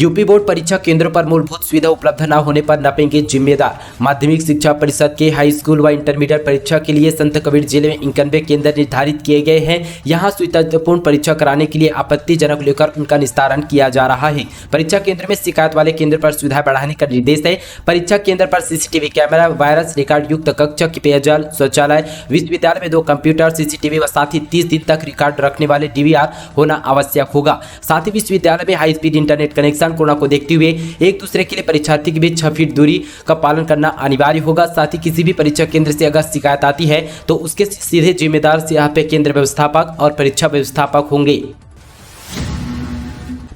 UP board परीक्षा केंद्रों पर मूलभूत सुविधा उपलब्ध न होने पर नपेंगे जिम्मेदार। माध्यमिक शिक्षा परिषद के हाई स्कूल व इंटरमीडिएट परीक्षा के लिए संत कबीर जिले में 91 केंद्र निर्धारित किए गए हैं। यहां सुविधापूर्ण परीक्षा कराने के लिए आपत्तिजनक लेकर उनका निस्तारण किया जा रहा है। परीक्षा केंद्र में शिकायत वाले केंद्र पर सुविधा बढ़ाने का निर्देश है। परीक्षा केंद्र पर सीसीटीवी कैमरा, वायरस रिकॉर्ड युक्त कक्ष, पेयजल, शौचालय, विश्वविद्यालय में 2 कंप्यूटर, सीसीटीवी व साथ ही 30 दिन तक रिकॉर्ड रखने वाले डीवीआर होना आवश्यक होगा। साथ ही विश्वविद्यालय में high speed internet connection corona को देखते हुए एक दूसरे के लिए परीक्षार्थी के बीच 6 फीट दूरी का पालन करना अनिवार्य होगा। साथ ही किसी भी परीक्षा केंद्र से अगर शिकायत आती है तो उसके सीधे जिम्मेदार यहाँ पे केंद्र व्यवस्थापक और परीक्षा व्यवस्थापक होंगे।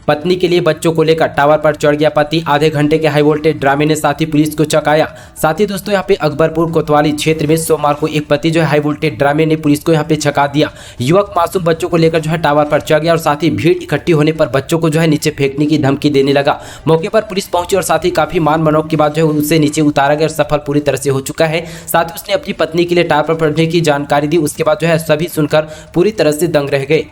पत्नी के लिए बच्चों को लेकर टावर पर चढ़ गया पति, आधे घंटे के हाई वोल्टेज ड्रामे ने साथी पुलिस को चौंकाया। साथ ही दोस्तों यहाँ पे अकबरपुर कोतवाली क्षेत्र में सोमवार को एक पति जो है हाई वोल्टेज ड्रामे ने पुलिस को यहाँ पे चौंका दिया। युवक मासूम बच्चों को लेकर जो है टावर पर चढ़ गया और साथ ही भीड़ इकट्ठी होने पर बच्चों को जो है नीचे फेंकने की धमकी देने लगा। मौके पर पुलिस पहुंची और साथ ही काफी मान मनोक के बाद जो है उसे नीचे उतारा गया और सफल पूरी तरह से हो चुका है। साथ ही उसने अपनी पत्नी के लिए टावर पर पढ़ने की जानकारी दी। उसके बाद जो है सभी सुनकर पूरी तरह से दंग रह गए।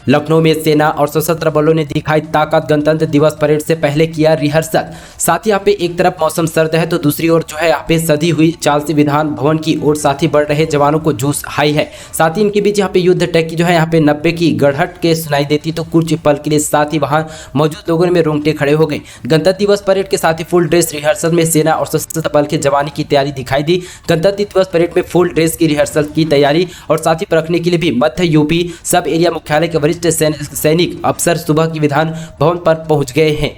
लखनऊ में सेना और सशस्त्र बलों ने दिखाई ताकत, गणतंत्र दिवस परेड से पहले किया रिहर्सल। साथ ही यहाँ पे एक तरफ मौसम सर्द है तो दूसरी ओर जो है यहाँ पे सधी हुई चाल से विधान भवन की ओर साथ ही बढ़ रहे जवानों को जोश हाई है। साथ ही इनके बीच यहाँ पे युद्ध टैक की जो है यहाँ पे 90 की गड़हट के सुनाई देती तो कुछ पल के लिए साथ ही वहाँ मौजूद लोगों में रोंगटे खड़े हो गए। गणतंत्र दिवस परेड के साथ ही फुल ड्रेस रिहर्सल में सेना और सशस्त्र बल के जवानी की तैयारी दिखाई दी। गणतंत्र दिवस परेड में फुल ड्रेस की रिहर्सल की तैयारी और साथ ही परखने के लिए भी मध्य यूपी सब एरिया मुख्यालय के वरिष्ठ सैनिक अफसर सुबह की विधान भवन पर पहुंच गए हैं।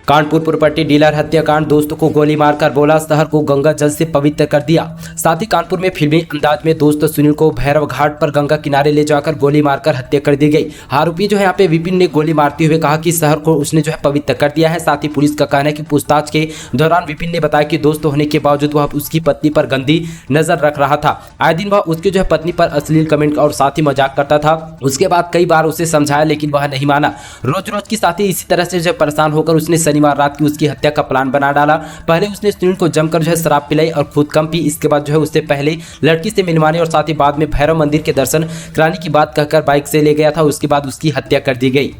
कानपुर प्रॉपर्टी डीलर हत्याकांड, दोस्तों को गोली मारकर बोला शहर को गंगा जल से पवित्र कर दिया। साथ ही कानपुर में फिल्मी अंदाज में दोस्त सुनील को भैरव घाट पर गंगा किनारे ले जाकर गोली मारकर हत्या कर दी गई। आरोपी जो है यहाँ पे विपिन ने गोली मारते हुए कहा कि शहर को उसने जो है पवित्र कर दिया है। साथ ही पुलिस का कहना है कि पूछताछ के दौरान विपिन ने बताया कि दोस्त होने के बावजूद वह उसकी पत्नी पर गंदी नजर रख रहा था। आए दिन वह उसकी जो है पत्नी पर अश्लील कमेंट और साथ ही मजाक करता था। उसके बाद कई बार उसे समझाया लेकिन वह नहीं माना। रोज रोज की साथ ही इसी तरह से जो परेशान होकर उसने शनिवार रात की उसकी हत्या का प्लान बना डाला। पहले उसने सुनील को जमकर जो है शराब पिलाई और खुद कम पी। इसके बाद जो है उससे पहले लड़की से मिलवाने और साथ ही बाद में भैरव मंदिर के दर्शन कराने की बात कहकर बाइक से ले गया था। उसके बाद उसकी हत्या कर दी गई।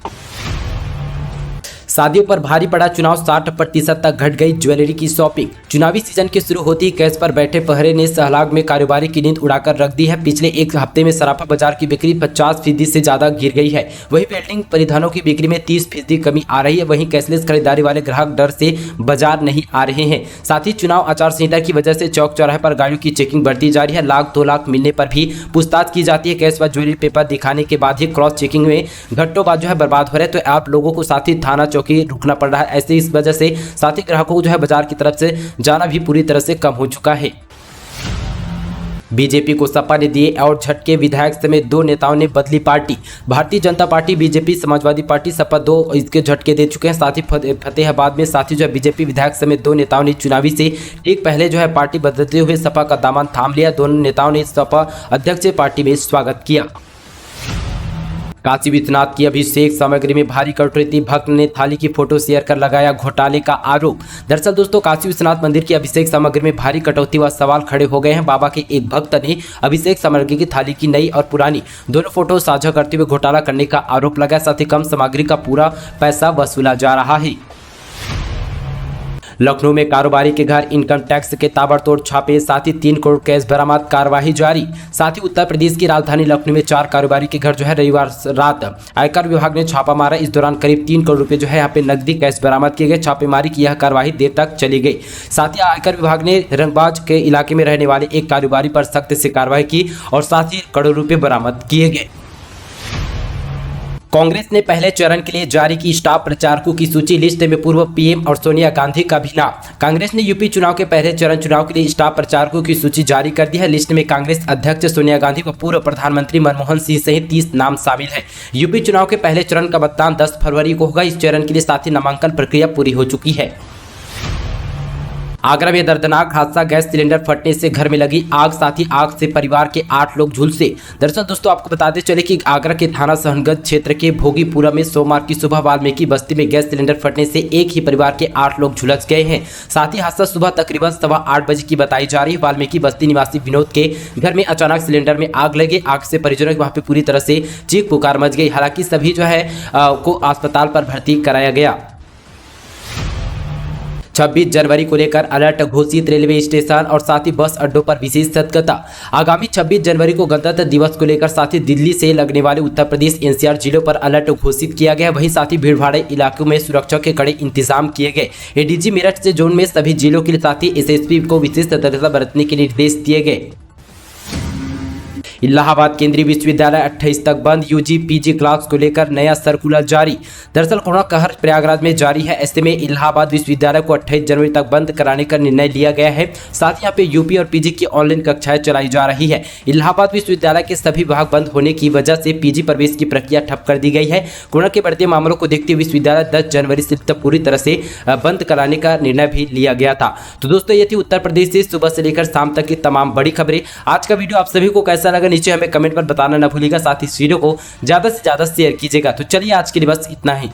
शादियों पर भारी पड़ा चुनाव, 60% तक घट गई ज्वेलरी की शॉपिंग। चुनावी सीजन के शुरू होती कैश पर बैठे पहरे ने सहलाग में कारोबारी की नींद उड़ाकर रख दी है। पिछले एक हफ्ते में सराफा बाजार की बिक्री 50% से ज्यादा गिर गई है। वहीं वेल्डिंग परिधानों की बिक्री में 30% कमी आ रही है। वहीं कैशलेस खरीदारी वाले ग्राहक डर से बाजार नहीं आ रहे हैं। साथ ही चुनाव आचार संहिता की वजह से चौक चौराहे पर गाड़ियों की चेकिंग बढ़ती जा रही है। 1-2 लाख मिलने पर भी पूछताछ की जाती है। कैश व ज्वेलरी पेपर दिखाने के बाद ही क्रॉस चेकिंग में घट्टों जो है बर्बाद हो रहे हैं। तो आप लोगों को साथ ही थाना चौकी रुकना पड़ रहा है। ऐसे इस वजह से साथी ग्राहकों को जो है बाजार की तरफ से जाना भी पूरी तरह से कम हो चुका है। बीजेपी को सपा ने दिए और झटके, विधायक समेत 2 नेताओं ने बदली party. Bharatiya Janata party, BJP, Samajwadi party, Sapa 2 इसके झटके दे चुके हैं। साथ ही फतेहाबाद में साथी जो है बीजेपी विधायक समेत 2 नेताओं ने चुनावी से ठीक पहले जो है पार्टी बदलते हुए सपा का दामन थाम लिया। दोनों नेताओं ने सपा अध्यक्ष से पार्टी में स्वागत किया। काशी विश्वनाथ की अभिषेक सामग्री में भारी कटौती, भक्त ने थाली की फोटो शेयर कर लगाया घोटाले का आरोप। दरअसल दोस्तों काशी विश्वनाथ मंदिर की अभिषेक सामग्री में भारी कटौती व सवाल खड़े हो गए हैं। बाबा के एक भक्त ने अभिषेक सामग्री की थाली की नई और पुरानी दोनों फोटो साझा करते हुए घोटाला करने का आरोप लगाया। साथ ही कम सामग्री का पूरा पैसा वसूला जा रहा है। लखनऊ में कारोबारी के घर इनकम टैक्स के ताबड़तोड़ छापे, साथ ही 3 करोड़ कैश बरामद, कार्रवाई जारी। साथ ही उत्तर प्रदेश की राजधानी लखनऊ में 4 कारोबारी के घर जो है रविवार रात आयकर विभाग ने छापा मारा। इस दौरान करीब 3 करोड़ रुपए जो है यहाँ पे नकदी कैश बरामद किए गए। छापेमारी की यह कार्रवाई देर तक चली गई। साथ ही आयकर विभाग ने रंगबाज के इलाके में रहने वाले एक कारोबारी पर सख्त से कार्रवाई की और साथ ही करोड़ रुपए बरामद किए गए। कांग्रेस ने पहले चरण के लिए जारी की स्टार प्रचारकों की सूची। लिस्ट में पूर्व पीएम और सोनिया गांधी का भी नाम। कांग्रेस ने यूपी चुनाव के पहले चरण चुनाव के लिए स्टार प्रचारकों की सूची जारी कर दी है। लिस्ट में कांग्रेस अध्यक्ष सोनिया गांधी व पूर्व प्रधानमंत्री मनमोहन सिंह सहित 30 नाम शामिल है। यूपी चुनाव के पहले चरण का मतदान 10 फरवरी को होगा। इस चरण के लिए साथ ही नामांकन प्रक्रिया पूरी हो चुकी है। आगरा में दर्दनाक हादसा, गैस सिलेंडर फटने से घर में लगी आग, साथ ही आग से परिवार के 8 लोग झुलसे। दरअसल दोस्तों आपको बताते चले कि आगरा के थाना सहनगंज क्षेत्र के भोगीपुरा में सोमवार की सुबह वाल्मीकि बस्ती में गैस सिलेंडर फटने से एक ही परिवार के 8 लोग झुलस गए हैं। साथ ही हादसा सुबह तकरीबन 8:15 बजे की बताई जा रही है। वाल्मीकि बस्ती निवासी विनोद के घर में अचानक सिलेंडर में आग लगे। आग से परिजनों के वहां पे पूरी तरह से चीख पुकार मच गई। हालांकि सभी जो है को अस्पताल पर भर्ती कराया गया। 26 जनवरी को लेकर अलर्ट घोषित, रेलवे स्टेशन और साथ ही बस अड्डों पर विशेष सतर्कता। आगामी 26 जनवरी को गणतंत्र दिवस को लेकर साथ ही दिल्ली से लगने वाले उत्तर प्रदेश एनसीआर जिलों पर अलर्ट घोषित किया गया। वहीं साथ ही भीड़भाड़ इलाकों में सुरक्षा के कड़े इंतजाम किए गए। एडीजी मेरठ से जोन में सभी जिलों के साथ ही एसएसपी को विशेष सतर्कता बरतने के निर्देश दिए गए। इलाहाबाद केंद्रीय विश्वविद्यालय 28 तक बंद, यूजी पीजी क्लास को लेकर नया सर्कुलर जारी। दरअसल कोरोना कहर प्रयागराज में जारी है। ऐसे में इलाहाबाद विश्वविद्यालय को 28 जनवरी तक बंद कराने का निर्णय लिया गया है। साथ ही यहाँ पे यूपी और पीजी की ऑनलाइन कक्षाएं चलाई जा रही है। इलाहाबाद विश्वविद्यालय के सभी विभाग बंद होने की वजह से पीजी प्रवेश की प्रक्रिया ठप कर दी गई है। कोरोना के बढ़ते मामलों को देखते हुए विश्वविद्यालय 10 जनवरी से तक पूरी तरह से बंद कराने का निर्णय भी लिया गया था। तो दोस्तों ये थी उत्तर प्रदेश से सुबह से लेकर शाम तक की तमाम बड़ी खबरें। आज का वीडियो आप सभी को कैसा लगा नीचे हमें कमेंट पर बताना न भूलिएगा। साथ ही इस वीडियो को ज़्यादा से ज़्यादा शेयर कीजिएगा। तो चलिए आज के लिए बस इतना ही।